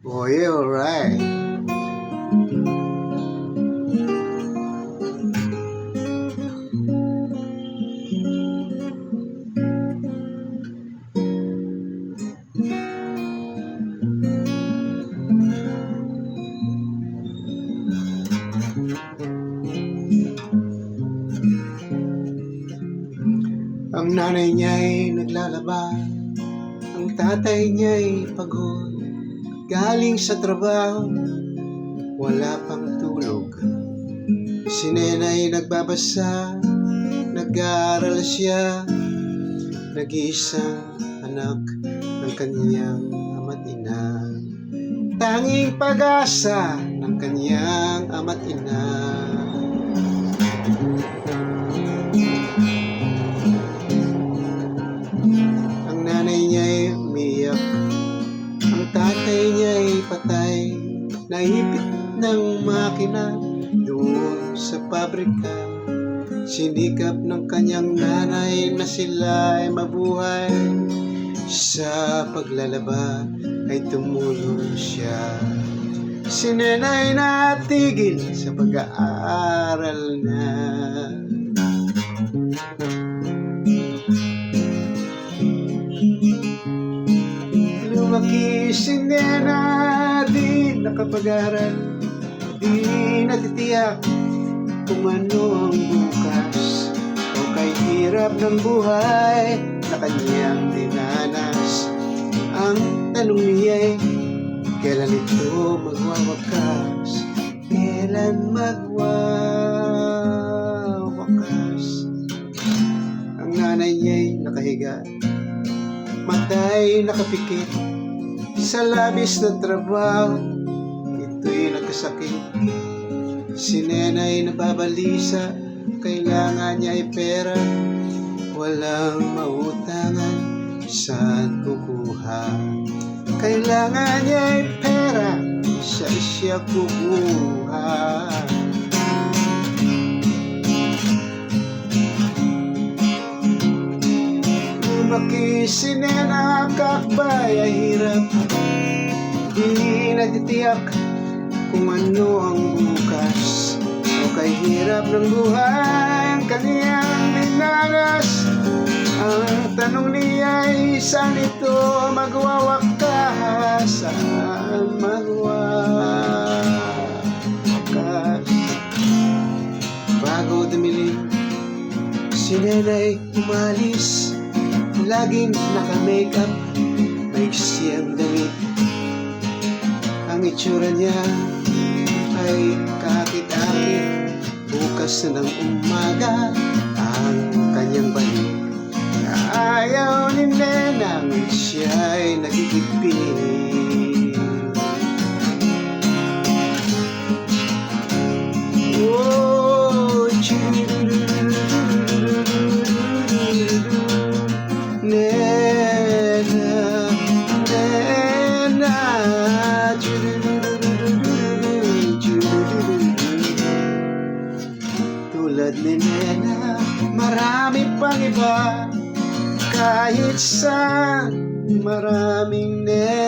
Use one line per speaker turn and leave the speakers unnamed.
Oh, yeah, alright. Ang nanay niya'y naglalaba, ang tatay niya'y pagod, galing sa trabaho, wala pang tulog. Si nena'y nagbabasa, nag-aaral siya, nag-iisang anak ng kanyang ama't ina. Tanging pag-asa ng kanyang ama't ina. Ang nanay niya'y umiyak, ang tatay niya'y patay, naipit ng makina doon sa pabrika. Sinikap ng kanyang nanay na sila ay mabuhay. Sa paglalaba ay tumulong siya. Si nena'y natigil sa pag-aaral na. Lumaki si nena, di nakapag-aral, di natitiyak kung ano ang bukas, o kay hirap ng buhay na kanyang dinanas. Ang tanong niya'y, kailan ito magwawakas? Kailan magwawakas? Ang nanay niya'y nakahiga, mata'y nakapikit sa labis na trabaho, ito'y nagkasakit. Si nena'y nababalisa, kailangan niya ay pera, walang mautangan, saan kukuha? Kailangan niya ay pera, siya kukuha. Lumaki si nena, kakbay ay hirap, di natitiyak kung ano ang bukas, o kay hirap ng buhay ang kaniyang minanas. Ang tanong niya ay, saan ito magwawakas? Saan magwawakas? Bago dumilim, si nena'y umalis, laging naka-makeup, maiksi ang damit. Ang itsura niya ay kakit-akit, bukas na ng umaga ang kanyang balik. Ayaw ni nenang siya'y nagigipin. Oh, tulad ni nena, marami pang iba, kahit sa maraming nena.